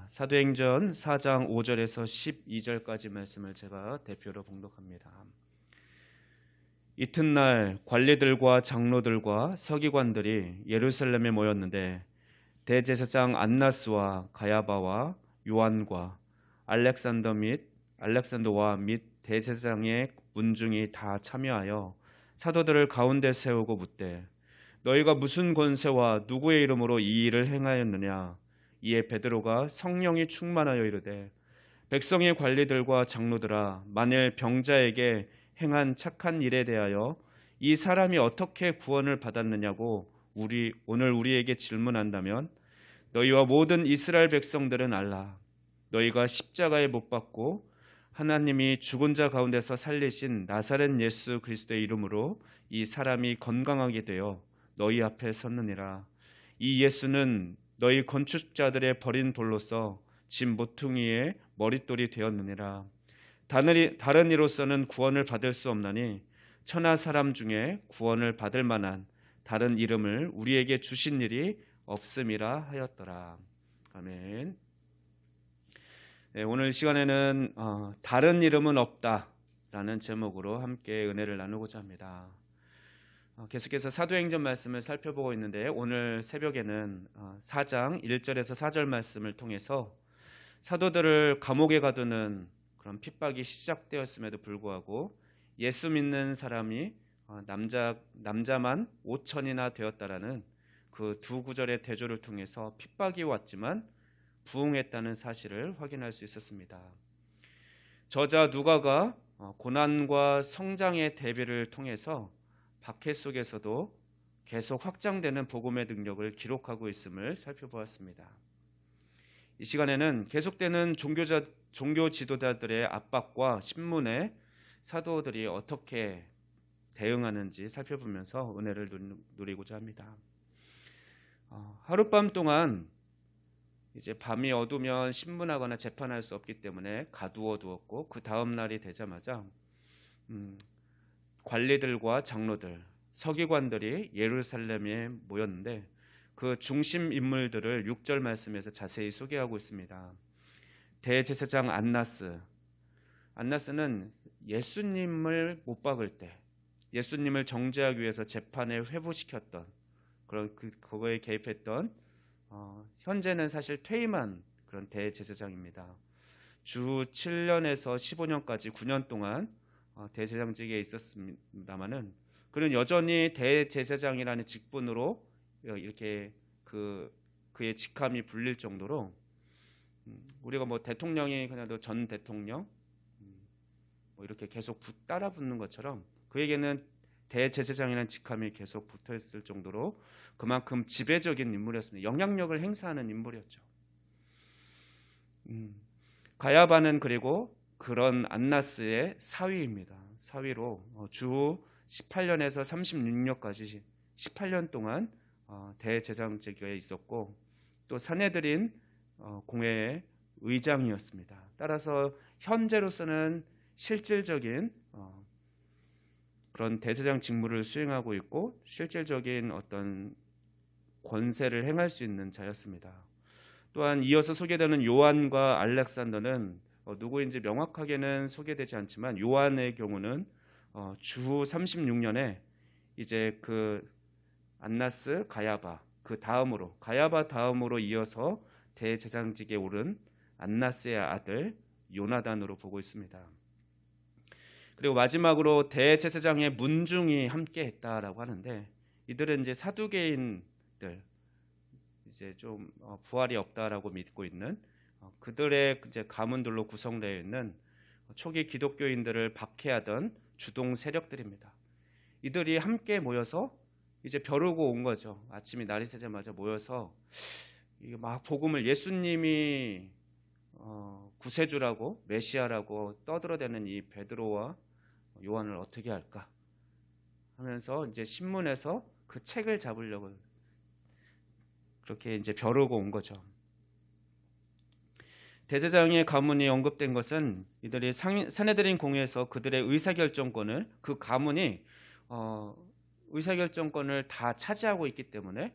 사도행전 4장 5절에서 12절까지 말씀을 제가 대표로 봉독합니다. 이튿날 관리들과 장로들과 서기관들이 예루살렘에 모였는데 대제사장 안나스와 가야바와 요한과 알렉산더와 및 대제사장의 문중이 다 참여하여 사도들을 가운데 세우고 묻되 너희가 무슨 권세와 누구의 이름으로 이 일을 행하였느냐. 이에 베드로가 성령이 충만하여 이르되 백성의 관리들과 장로들아, 만일 병자에게 행한 착한 일에 대하여 이 사람이 어떻게 구원을 받았느냐고 오늘 우리에게 질문한다면 너희와 모든 이스라엘 백성들은 알라. 너희가 십자가에 못 박고 하나님이 죽은 자 가운데서 살리신 나사렛 예수 그리스도의 이름으로 이 사람이 건강하게 되어 너희 앞에 섰느니라. 이 예수는 너희 건축자들의 버린 돌로서 집 모퉁이의 머릿돌이 되었느니라. 다른 이로서는 구원을 받을 수 없나니 천하 사람 중에 구원을 받을 만한 다른 이름을 우리에게 주신 일이 없음이라 하였더라. 아멘. 네, 오늘 시간에는 다른 이름은 없다라는 제목으로 함께 은혜를 나누고자 합니다. 계속해서 사도행전 말씀을 살펴보고 있는데 오늘 새벽에는 4장 1절에서 4절 말씀을 통해서 사도들을 감옥에 가두는 그런 핍박이 시작되었음에도 불구하고 예수 믿는 사람이 남자만 5천이나 되었다라는 그 두 구절의 대조를 통해서 핍박이 왔지만 부흥했다는 사실을 확인할 수 있었습니다. 저자 누가가 고난과 성장의 대비를 통해서 박해 속에서도 계속 확장되는 복음의 능력을 기록하고 있음을 살펴보았습니다. 이 시간에는 계속되는 종교 지도자들의 압박과 신문에 사도들이 어떻게 대응하는지 살펴보면서 은혜를 누리고자 합니다. 하룻밤 동안 이제 밤이 어두면 신문하거나 재판할 수 없기 때문에 가두어 두었고 그 다음 날이 되자마자 관리들과 장로들, 서기관들이 예루살렘에 모였는데 그 중심 인물들을 6절 말씀에서 자세히 소개하고 있습니다. 대제사장 안나스는 예수님을 못 박을 때 예수님을 정죄하기 위해서 재판에 회부시켰던 그거에 개입했던 현재는 사실 퇴임한 그런 대제사장입니다. 주 7년에서 15년까지 9년 동안 대제사장직에 있었습니다마는 그는 여전히 대제사장이라는 직분으로 이렇게 그의 직함이 불릴 정도로 우리가 뭐 대통령이 그냥 전 대통령 뭐 이렇게 계속 따라 붙는 것처럼 그에게는 대제사장이라는 직함이 계속 붙어 있을 정도로 그만큼 지배적인 인물이었습니다. 영향력을 행사하는 인물이었죠. 가야바는 그리고 그런 안나스의 사위입니다. 사위로 주 18년에서 36년까지 18년 동안 대제사장직에 있었고 또 사내들인 공회의 의장이었습니다. 따라서 현재로서는 실질적인 그런 대제사장 직무를 수행하고 있고 실질적인 어떤 권세를 행할 수 있는 자였습니다. 또한 이어서 소개되는 요한과 알렉산더는 누구인지 명확하게는 소개되지 않지만 요한의 경우는 주 36년에 이제 그 안나스 가야바 가야바 다음으로 이어서 대제사장직에 오른 안나스의 아들 요나단으로 보고 있습니다. 그리고 마지막으로 대제사장의 문중이 함께했다라고 하는데 이들은 이제 사두개인들 이제 좀 부활이 없다라고 믿고 있는 그들의 이제 가문들로 구성되어 있는 초기 기독교인들을 박해하던 주동 세력들입니다. 이들이 함께 모여서 이제 벼르고 온 거죠. 아침이 날이 새자마자 모여서 막 복음을 예수님이 구세주라고 메시아라고 떠들어대는 이 베드로와 요한을 어떻게 할까 하면서 이제 신문에서 그 책을 잡으려고 그렇게 이제 벼르고 온 거죠. 대제사장의 가문이 언급된 것은 이들이 사내들인 공회에서 그들의 의사결정권을 그 가문이 의사결정권을 다 차지하고 있기 때문에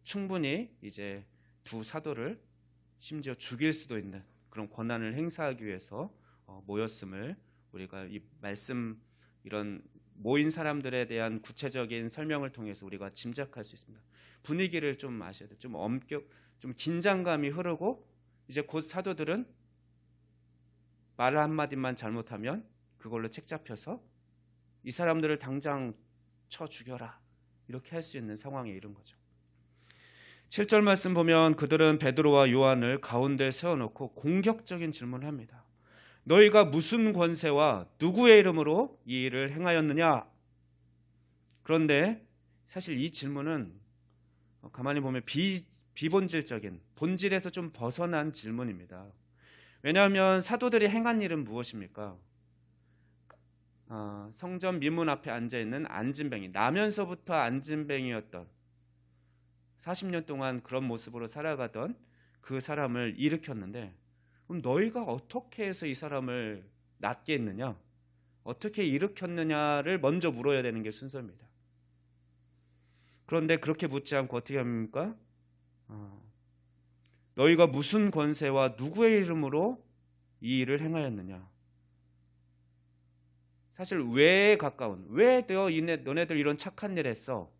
충분히 이제 두 사도를 심지어 죽일 수도 있는 그런 권한을 행사하기 위해서 모였음을 우리가 이 말씀 이런 모인 사람들에 대한 구체적인 설명을 통해서 우리가 짐작할 수 있습니다. 분위기를 좀 아셔야 돼요. 좀 긴장감이 흐르고 이제 곧 사도들은 말 한마디만 잘못하면 그걸로 책 잡혀서 이 사람들을 당장 쳐 죽여라 이렇게 할 수 있는 상황에 이른 거죠. 7절 말씀 보면 그들은 베드로와 요한을 가운데 세워놓고 공격적인 질문을 합니다. 너희가 무슨 권세와 누구의 이름으로 이 일을 행하였느냐? 그런데 사실 이 질문은 가만히 보면 비본질적인 본질에서 좀 벗어난 질문입니다. 왜냐하면 사도들이 행한 일은 무엇입니까? 성전 미문 앞에 앉아있는 안진뱅이, 나면서부터 안진뱅이였던 40년 동안 그런 모습으로 살아가던 그 사람을 일으켰는데 그럼 너희가 어떻게 해서 이 사람을 낫게 했느냐? 어떻게 일으켰느냐를 먼저 물어야 되는 게 순서입니다. 그런데 그렇게 묻지 않고 어떻게 합니까? 너희가 무슨 권세와 누구의 이름으로 이 일을 행하였느냐? 사실 왜에 가까운, 왜 너네들 이런 착한 일 했어?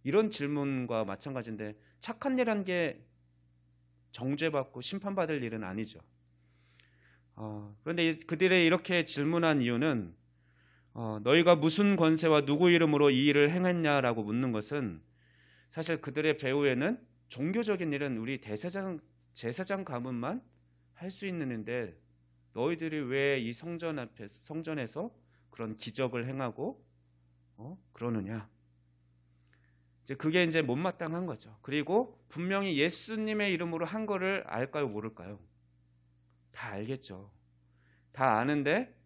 이런 질문과 마찬가지인데 착한 일한 게 정죄받고 심판받을 일은 아니죠. 그런데 그들의 이렇게 질문한 이유는 너희가 무슨 권세와 누구 이름으로 이 일을 행했냐라고 묻는 것은 사실 그들의 배후에는 종교적인 일은 우리 제사장 가문만 할 수 있는 일인데 너희들이 왜 이 성전에서 그런 기적을 행하고 그러느냐? 이제 그게 이제 못마땅한 거죠. 그리고 분명히 예수님의 이름으로 한 거를 알까요, 모를까요? 다 알겠죠. 다 아는데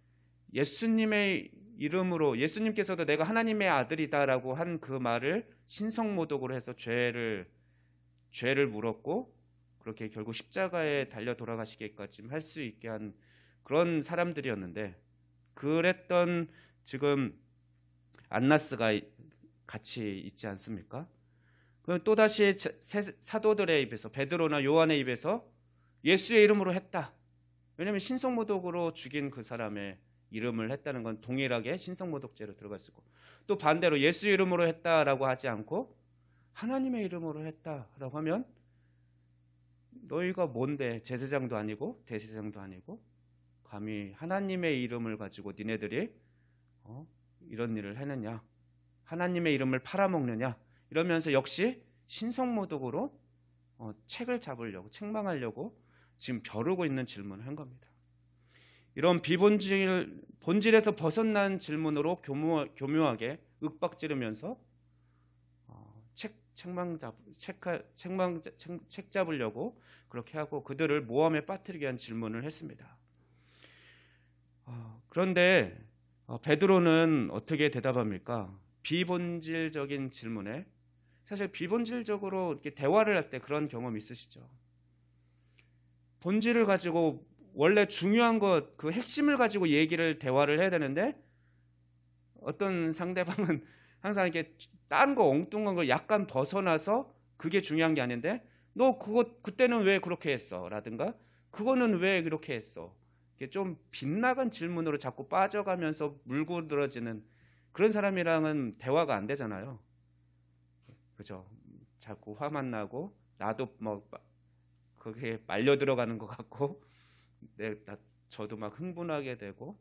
예수님의 이름으로 예수님께서도 내가 하나님의 아들이다라고 한 그 말을 신성모독으로 해서 죄를 물었고 그렇게 결국 십자가에 달려 돌아가시기까지 할 수 있게 한 그런 사람들이었는데 그랬던 지금 안나스가 같이 있지 않습니까? 그럼 또다시 사도들의 입에서 베드로나 요한의 입에서 예수의 이름으로 했다. 왜냐하면 신성모독으로 죽인 그 사람의 이름을 했다는 건 동일하게 신성모독죄로 들어갔고 또 반대로 예수 이름으로 했다라고 하지 않고 하나님의 이름으로 했다라고 하면 너희가 뭔데 제사장도 아니고 대제사장도 아니고 감히 하나님의 이름을 가지고 니네들이 이런 일을 해느냐? 하나님의 이름을 팔아먹느냐? 이러면서 역시 신성모독으로 책을 잡으려고 책망하려고 지금 벼르고 있는 질문을 한 겁니다. 이런 본질에서 벗어난 질문으로 교묘하게 윽박지르면서 책 잡으려고 그렇게 하고 그들을 모함에 빠뜨리게 위한 질문을 했습니다. 그런데 베드로는 어떻게 대답합니까? 비본질적인 질문에 사실 비본질적으로 이렇게 대화를 할 때 그런 경험 있으시죠? 본질을 가지고 원래 중요한 것, 그 핵심을 가지고 대화를 해야 되는데 어떤 상대방은 항상 이렇게 다른 거 엉뚱한 걸 약간 벗어나서 그게 중요한 게 아닌데 너 그때는 왜 그렇게 했어? 라든가 그거는 왜 그렇게 했어? 이렇게 좀 빗나간 질문으로 자꾸 빠져가면서 물고 늘어지는 그런 사람이랑은 대화가 안 되잖아요. 그죠? 자꾸 화만 나고 나도 뭐 그게 말려 들어가는 것 같고 저도 막 흥분하게 되고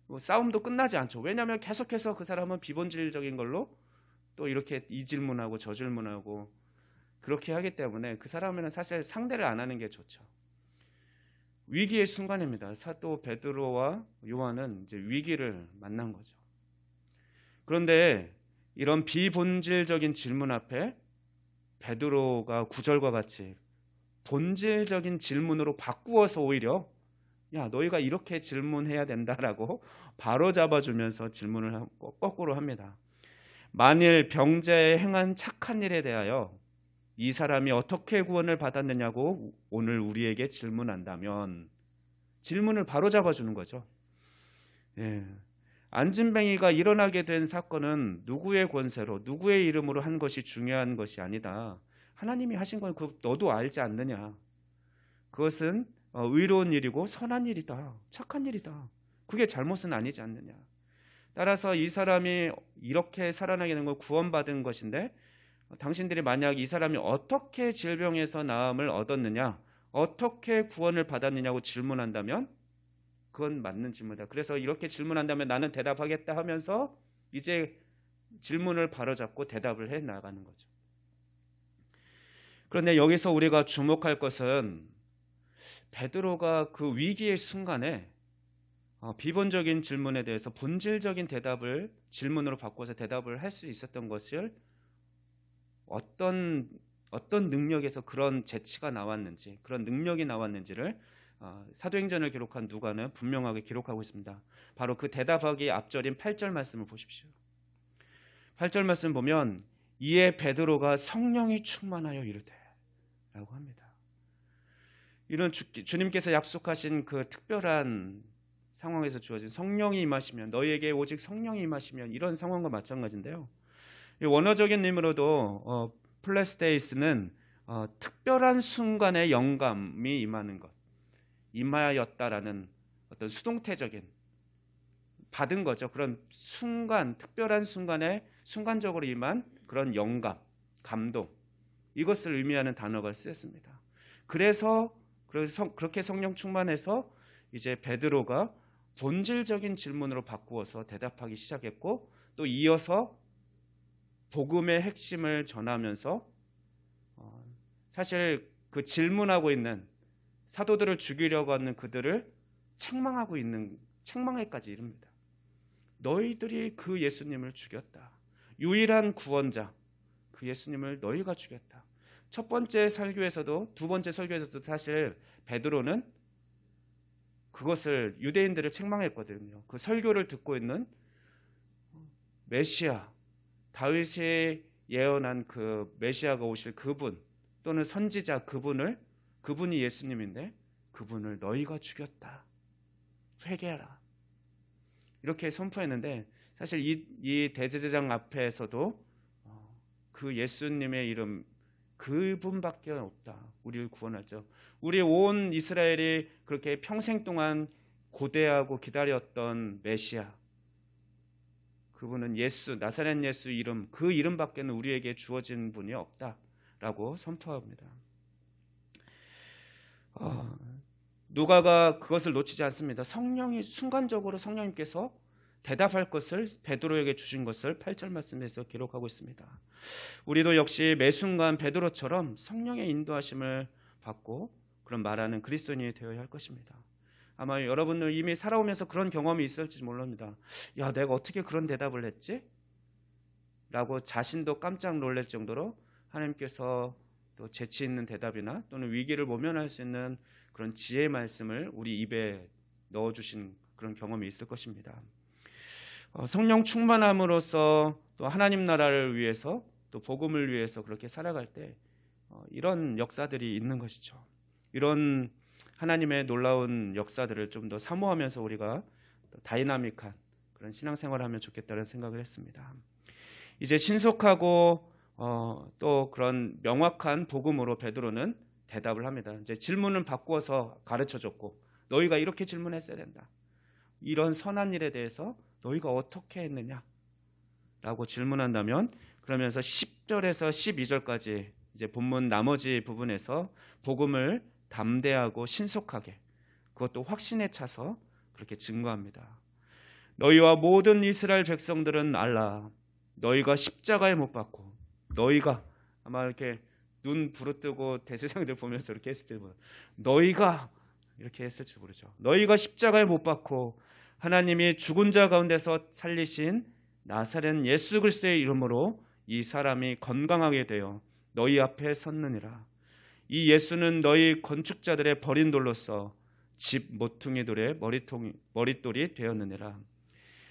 뭐 싸움도 끝나지 않죠. 왜냐하면 계속해서 그 사람은 비본질적인 걸로 또 이렇게 이 질문하고 저 질문하고 그렇게 하기 때문에 그 사람에는 사실 상대를 안 하는 게 좋죠. 위기의 순간입니다. 사도 베드로와 요한은 이제 위기를 만난 거죠. 그런데 이런 비본질적인 질문 앞에 베드로가 9절과 같이 본질적인 질문으로 바꾸어서 오히려 야 너희가 이렇게 질문해야 된다라고 바로 잡아주면서 질문을 거꾸로 합니다. 만일 병자에 행한 착한 일에 대하여 이 사람이 어떻게 구원을 받았느냐고 오늘 우리에게 질문한다면 질문을 바로 잡아주는 거죠. 예. 안진뱅이가 일어나게 된 사건은 누구의 권세로 누구의 이름으로 한 것이 중요한 것이 아니다. 하나님이 하신 건 너도 알지 않느냐. 그것은 의로운 일이고 선한 일이다. 착한 일이다. 그게 잘못은 아니지 않느냐. 따라서 이 사람이 이렇게 살아나게 된 건 구원받은 것인데 당신들이 만약 이 사람이 어떻게 질병에서 나음을 얻었느냐, 어떻게 구원을 받았느냐고 질문한다면 그건 맞는 질문이다. 그래서 이렇게 질문한다면 나는 대답하겠다 하면서 이제 질문을 바로잡고 대답을 해 나가는 거죠. 그런데 여기서 우리가 주목할 것은 베드로가 그 위기의 순간에 비본적인 질문에 대해서 본질적인 대답을 질문으로 바꿔서 대답을 할 수 있었던 것을 어떤 능력에서 그런 재치가 나왔는지, 그런 능력이 나왔는지를 사도행전을 기록한 누가는 분명하게 기록하고 있습니다. 바로 그 대답하기 앞절인 8절 말씀을 보십시오. 8절 말씀 보면 이에 베드로가 성령이 충만하여 이르되 라고 합니다. 이런 주님께서 약속하신 그 특별한 상황에서 주어진 성령이 임하시면, 너희에게 오직 성령이 임하시면, 이런 상황과 마찬가지인데요. 원어적인 의미로도 플레스테이스는 특별한 순간에 영감이 임하는 것, 임하였다라는 어떤 수동태적인 받은 거죠. 그런 순간, 특별한 순간에 순간적으로 임한 그런 영감, 감동, 이것을 의미하는 단어가 쓰였습니다. 그래서 그렇게 성령 충만해서 이제 베드로가 본질적인 질문으로 바꾸어서 대답하기 시작했고, 또 이어서 복음의 핵심을 전하면서 사실 그 질문하고 있는 사도들을 죽이려고 하는 그들을 책망하고 있는 책망에까지 이릅니다. 너희들이 그 예수님을 죽였다. 유일한 구원자 그 예수님을 너희가 죽였다. 첫 번째 설교에서도 두 번째 설교에서도 사실 베드로는 그것을 유대인들을 책망했거든요. 그 설교를 듣고 있는 메시아, 다윗이 예언한 그 메시아가 오실 그분 또는 선지자 그분이 예수님인데 그분을 너희가 죽였다. 회개하라. 이렇게 선포했는데 사실 이 대제사장 앞에서도 그 예수님의 이름 그분밖에 없다. 우리를 구원하죠. 우리 온 이스라엘이 그렇게 평생 동안 고대하고 기다렸던 메시아, 그분은 예수, 나사렛 예수 이름, 그 이름밖에는 우리에게 주어진 분이 없다라고 선포합니다. 누가가 그것을 놓치지 않습니다. 순간적으로 성령님께서 대답할 것을 베드로에게 주신 것을 8절 말씀에서 기록하고 있습니다. 우리도 역시 매 순간 베드로처럼 성령의 인도하심을 받고 그런 말하는 그리스도인이 되어야 할 것입니다. 아마 여러분들 이미 살아오면서 그런 경험이 있을지 모릅니다. 야, 내가 어떻게 그런 대답을 했지? 라고 자신도 깜짝 놀랄 정도로 하나님께서 또 재치 있는 대답이나 또는 위기를 모면할 수 있는 그런 지혜의 말씀을 우리 입에 넣어주신 그런 경험이 있을 것입니다. 성령 충만함으로써 또 하나님 나라를 위해서 또 복음을 위해서 그렇게 살아갈 때 이런 역사들이 있는 것이죠. 이런 하나님의 놀라운 역사들을 좀 더 사모하면서 우리가 다이나믹한 그런 신앙생활을 하면 좋겠다는 생각을 했습니다. 이제 신속하고 또 그런 명확한 복음으로 베드로는 대답을 합니다. 이제 질문을 바꾸어서 가르쳐줬고 너희가 이렇게 질문했어야 된다. 이런 선한 일에 대해서 너희가 어떻게 했느냐? 라고 질문한다면 그러면서 10절에서 12절까지 이제 본문 나머지 부분에서 복음을 담대하고 신속하게 그것도 확신에 차서 그렇게 증거합니다. 너희와 모든 이스라엘 백성들은 알라. 너희가 십자가에 못 박고 너희가 아마 이렇게 눈 부릅뜨고 대제사장들 보면서 이렇게 했을지 모르죠. 너희가 이렇게 했을지 모르죠. 너희가 십자가에 못 박고 하나님이 죽은 자 가운데서 살리신 나사렛 예수 그리스도의 이름으로 이 사람이 건강하게 되어 너희 앞에 섰느니라. 이 예수는 너희 건축자들의 버린 돌로서 집 모퉁이 돌의 머릿돌이 되었느니라.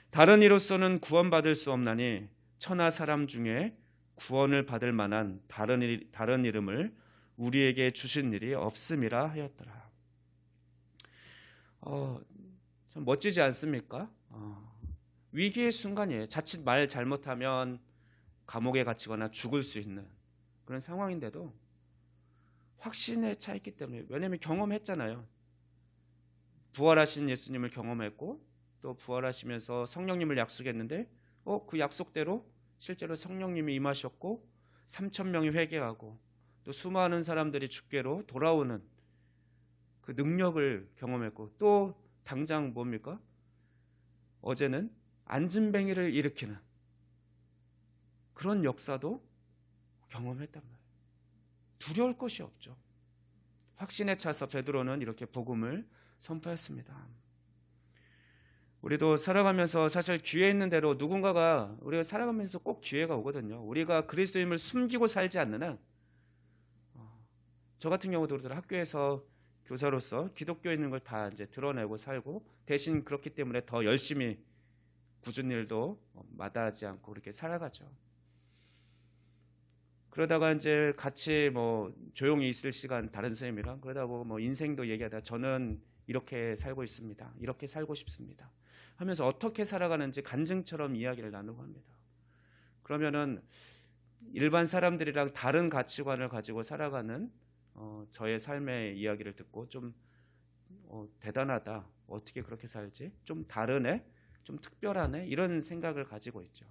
다른 이로서는 구원받을 수 없나니 천하 사람 중에 구원을 받을 만한 다른 이름을 우리에게 주신 일이 없음이라 하였더라. 참 멋지지 않습니까? 위기의 순간이에요. 자칫 말 잘못하면 감옥에 갇히거나 죽을 수 있는 그런 상황인데도 확신에 차 있기 때문에. 왜냐하면 경험했잖아요. 부활하신 예수님을 경험했고 또 부활하시면서 성령님을 약속했는데 그 약속대로 실제로 성령님이 임하셨고 3,000명이 회개하고 또 수많은 사람들이 주께로 돌아오는 그 능력을 경험했고 또 당장 뭡니까? 어제는 안진뱅이를 일으키는 그런 역사도 경험했단 말이에요. 두려울 것이 없죠. 확신에 차서 베드로는 이렇게 복음을 선포했습니다. 우리도 살아가면서 사실 기회 있는 대로 누군가가 우리가 살아가면서 꼭 기회가 오거든요. 우리가 그리스도임을 숨기고 살지 않는 한, 저 같은 경우도 학교에서 교사로서 기독교에 있는 걸 다 이제 드러내고 살고 대신 그렇기 때문에 더 열심히 굳은 일도 마다하지 않고 그렇게 살아가죠. 그러다가 이제 같이 조용히 있을 시간 다른 선생님이랑 그러다가 인생도 얘기하다 저는 이렇게 살고 있습니다. 이렇게 살고 싶습니다. 하면서 어떻게 살아가는지 간증처럼 이야기를 나누고 합니다. 그러면은 일반 사람들이랑 다른 가치관을 가지고 살아가는 저의 삶의 이야기를 듣고 좀 대단하다. 어떻게 그렇게 살지? 좀 다르네? 좀 특별하네? 이런 생각을 가지고 있죠.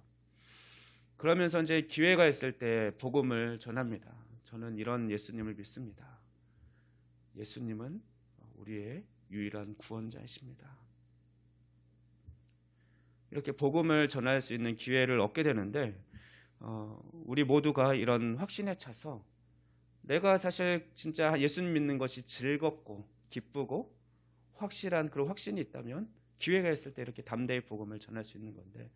그러면서 이제 기회가 있을 때 복음을 전합니다. 저는 이런 예수님을 믿습니다. 예수님은 우리의 유일한 구원자이십니다. 이렇게 복음을 전할 수 있는 기회를 얻게 되는데 우리 모두가 이런 확신에 차서 내가 사실 진짜 예수님 믿는 것이 즐겁고 기쁘고 확실한 그런 확신이 있다면 기회가 있을 때 이렇게 담대히 복음을 전할 수 있는 건데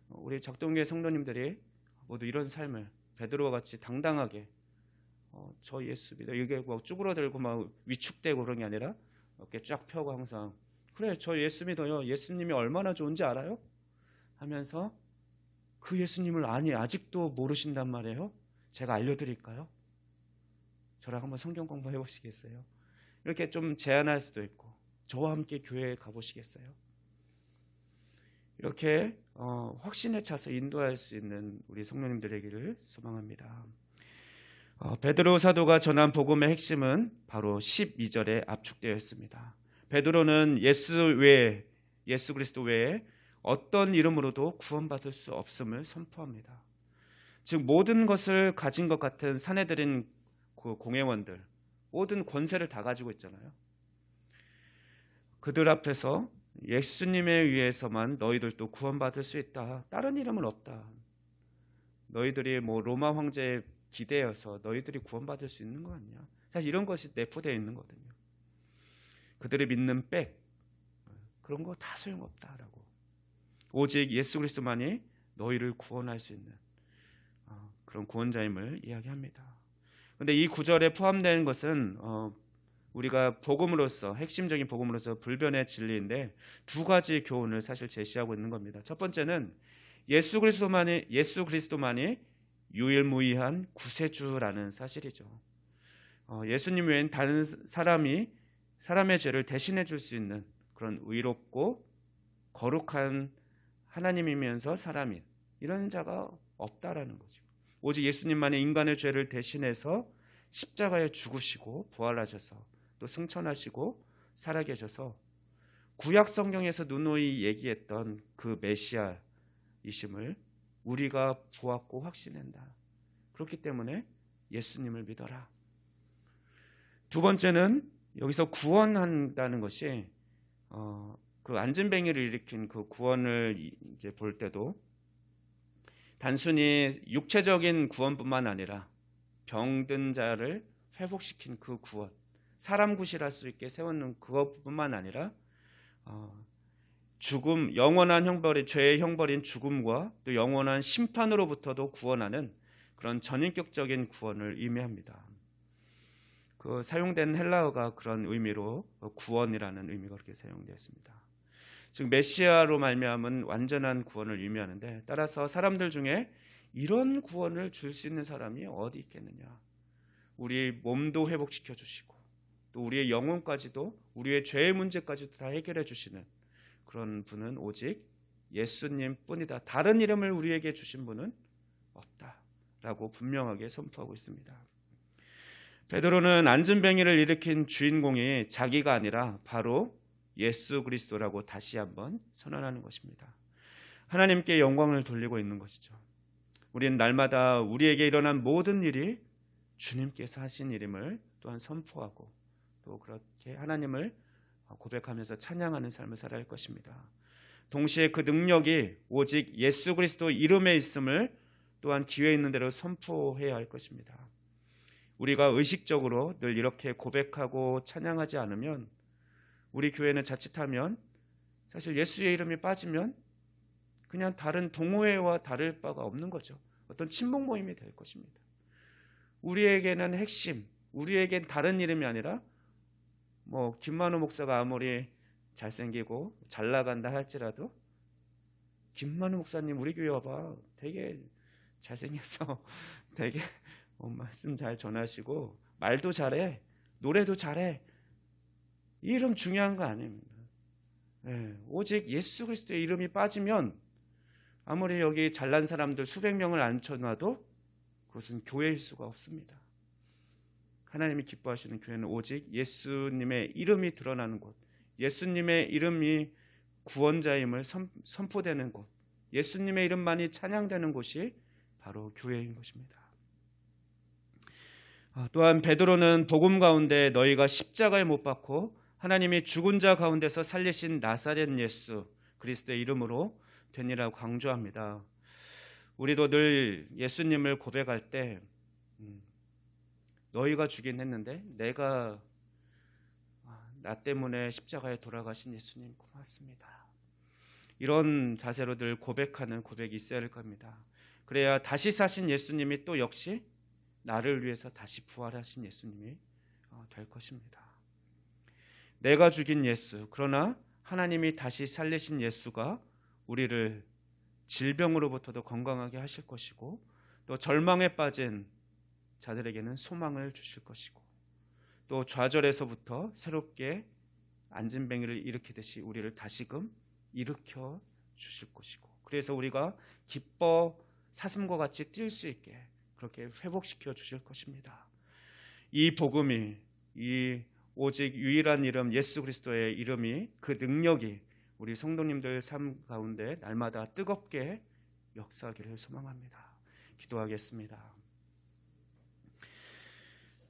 우리 작동교회 성도님들이 모두 이런 삶을 베드로와 같이 당당하게 저 예수 믿어 이게 쭈그러들고 막 위축되고 그런 게 아니라 이렇게 쫙 펴고 항상 그래 저 예수 믿어요. 예수님이 얼마나 좋은지 알아요? 하면서 그 예수님을 아직도 모르신단 말이에요. 제가 알려드릴까요? 저랑 한번 성경 공부해 보시겠어요? 이렇게 좀 제안할 수도 있고 저와 함께 교회에 가보시겠어요? 이렇게 확신에 차서 인도할 수 있는 우리 성도님들에게를 소망합니다. 베드로 사도가 전한 복음의 핵심은 바로 12절에 압축되어 있습니다. 베드로는 예수 그리스도 외에 어떤 이름으로도 구원받을 수 없음을 선포합니다. 즉 모든 것을 가진 것 같은 사내들인 그 공회원들, 모든 권세를 다 가지고 있잖아요. 그들 앞에서 예수님에 의해서만 너희들도 구원받을 수 있다. 다른 이름은 없다. 너희들이 로마 황제에 기대어서 너희들이 구원받을 수 있는 거 아니야. 사실 이런 것이 내포되어 있는 거거든요. 그들이 믿는 그런 거 다 소용없다라고. 오직 예수 그리스도만이 너희를 구원할 수 있는 그런 구원자임을 이야기합니다. 그런데 이 구절에 포함되는 것은 우리가 복음으로서 핵심적인 복음으로서 불변의 진리인데 두 가지 교훈을 사실 제시하고 있는 겁니다. 첫 번째는 예수 그리스도만이 유일무이한 구세주라는 사실이죠. 예수님 외엔 다른 사람의 죄를 대신해 줄 수 있는 그런 의롭고 거룩한 하나님이면서 사람인 이런 자가 없다라는 거죠. 오직 예수님만이 인간의 죄를 대신해서 십자가에 죽으시고 부활하셔서 또 승천하시고 살아계셔서 구약 성경에서 누누이 얘기했던 그 메시아이심을 우리가 보았고 확신한다. 그렇기 때문에 예수님을 믿어라. 두 번째는 여기서 구원한다는 것이 그 안진뱅이를 일으킨 그 구원을 이제 볼 때도 단순히 육체적인 구원뿐만 아니라 병든 자를 회복시킨 그 구원, 사람 구실할 수 있게 세우는 그것뿐만 아니라 죽음, 영원한 형벌이 죄의 형벌인 죽음과 또 영원한 심판으로부터도 구원하는 그런 전인격적인 구원을 의미합니다. 그 사용된 헬라어가 그런 의미로 구원이라는 의미가 그렇게 사용되었습니다. 즉 메시아로 말미암은 완전한 구원을 의미하는데 따라서 사람들 중에 이런 구원을 줄 수 있는 사람이 어디 있겠느냐? 우리의 몸도 회복시켜 주시고 또 우리의 영혼까지도 우리의 죄의 문제까지도 다 해결해 주시는 그런 분은 오직 예수님뿐이다. 다른 이름을 우리에게 주신 분은 없다라고 분명하게 선포하고 있습니다. 베드로는 안진뱅이를 일으킨 주인공이 자기가 아니라 바로 예수 그리스도라고 다시 한번 선언하는 것입니다. 하나님께 영광을 돌리고 있는 것이죠. 우리는 날마다 우리에게 일어난 모든 일이 주님께서 하신 일임을 또한 선포하고 또 그렇게 하나님을 고백하면서 찬양하는 삶을 살아야 할 것입니다. 동시에 그 능력이 오직 예수 그리스도 이름에 있음을 또한 기회 있는 대로 선포해야 할 것입니다. 우리가 의식적으로 늘 이렇게 고백하고 찬양하지 않으면 우리 교회는 자칫하면 사실 예수의 이름이 빠지면 그냥 다른 동호회와 다를 바가 없는 거죠. 어떤 친목 모임이 될 것입니다. 우리에게는 핵심, 우리에겐 다른 이름이 아니라 김만우 목사가 아무리 잘생기고 잘 나간다 할지라도 김만우 목사님 우리 교회 와봐. 되게 잘생겼어. 되게 말씀 잘 전하시고 말도 잘해. 노래도 잘해. 이 이름 중요한 거 아닙니다. 오직 예수 그리스도의 이름이 빠지면 아무리 여기 잘난 사람들 수백 명을 앉혀놔도 그것은 교회일 수가 없습니다. 하나님이 기뻐하시는 교회는 오직 예수님의 이름이 드러나는 곳, 예수님의 이름이 구원자임을 선포되는 곳, 예수님의 이름만이 찬양되는 곳이 바로 교회인 것입니다. 또한 베드로는 복음 가운데 너희가 십자가에 못 박고 하나님이 죽은 자 가운데서 살리신 나사렛 예수 그리스도의 이름으로 되니라고 강조합니다. 우리도 늘 예수님을 고백할 때 너희가 주긴 했는데 내가 나 때문에 십자가에 돌아가신 예수님 고맙습니다. 이런 자세로 늘 고백하는 고백이 있어야 할 겁니다. 그래야 다시 사신 예수님이 또 역시 나를 위해서 다시 부활하신 예수님이 될 것입니다. 내가 죽인 예수, 그러나 하나님이 다시 살리신 예수가 우리를 질병으로부터도 건강하게 하실 것이고 또 절망에 빠진 자들에게는 소망을 주실 것이고 또 좌절에서부터 새롭게 안진뱅이를 일으키듯이 우리를 다시금 일으켜 주실 것이고 그래서 우리가 기뻐 사슴과 같이 뛸 수 있게 그렇게 회복시켜 주실 것입니다. 이 복음이 이 오직 유일한 이름 예수 그리스도의 이름이 그 능력이 우리 성도님들 삶 가운데 날마다 뜨겁게 역사하기를 소망합니다. 기도하겠습니다.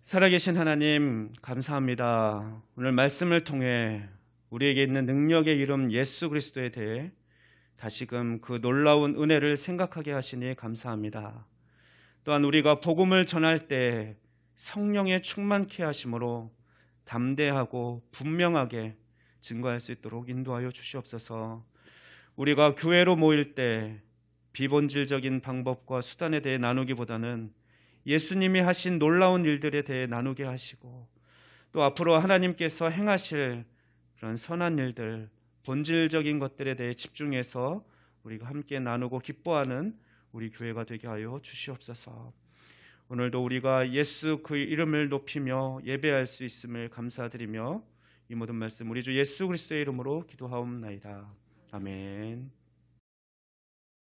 살아계신 하나님 감사합니다. 오늘 말씀을 통해 우리에게 있는 능력의 이름 예수 그리스도에 대해 다시금 그 놀라운 은혜를 생각하게 하시니 감사합니다. 또한 우리가 복음을 전할 때 성령의 충만케 하심으로 담대하고 분명하게 증거할 수 있도록 인도하여 주시옵소서. 우리가 교회로 모일 때 비본질적인 방법과 수단에 대해 나누기보다는 예수님이 하신 놀라운 일들에 대해 나누게 하시고 또 앞으로 하나님께서 행하실 그런 선한 일들, 본질적인 것들에 대해 집중해서 우리가 함께 나누고 기뻐하는 우리 교회가 되게 하여 주시옵소서. 오늘도 우리가 예수 그 이름을 높이며 예배할 수 있음을 감사드리며 이 모든 말씀 우리 주 예수 그리스도의 이름으로 기도하옵나이다. 아멘.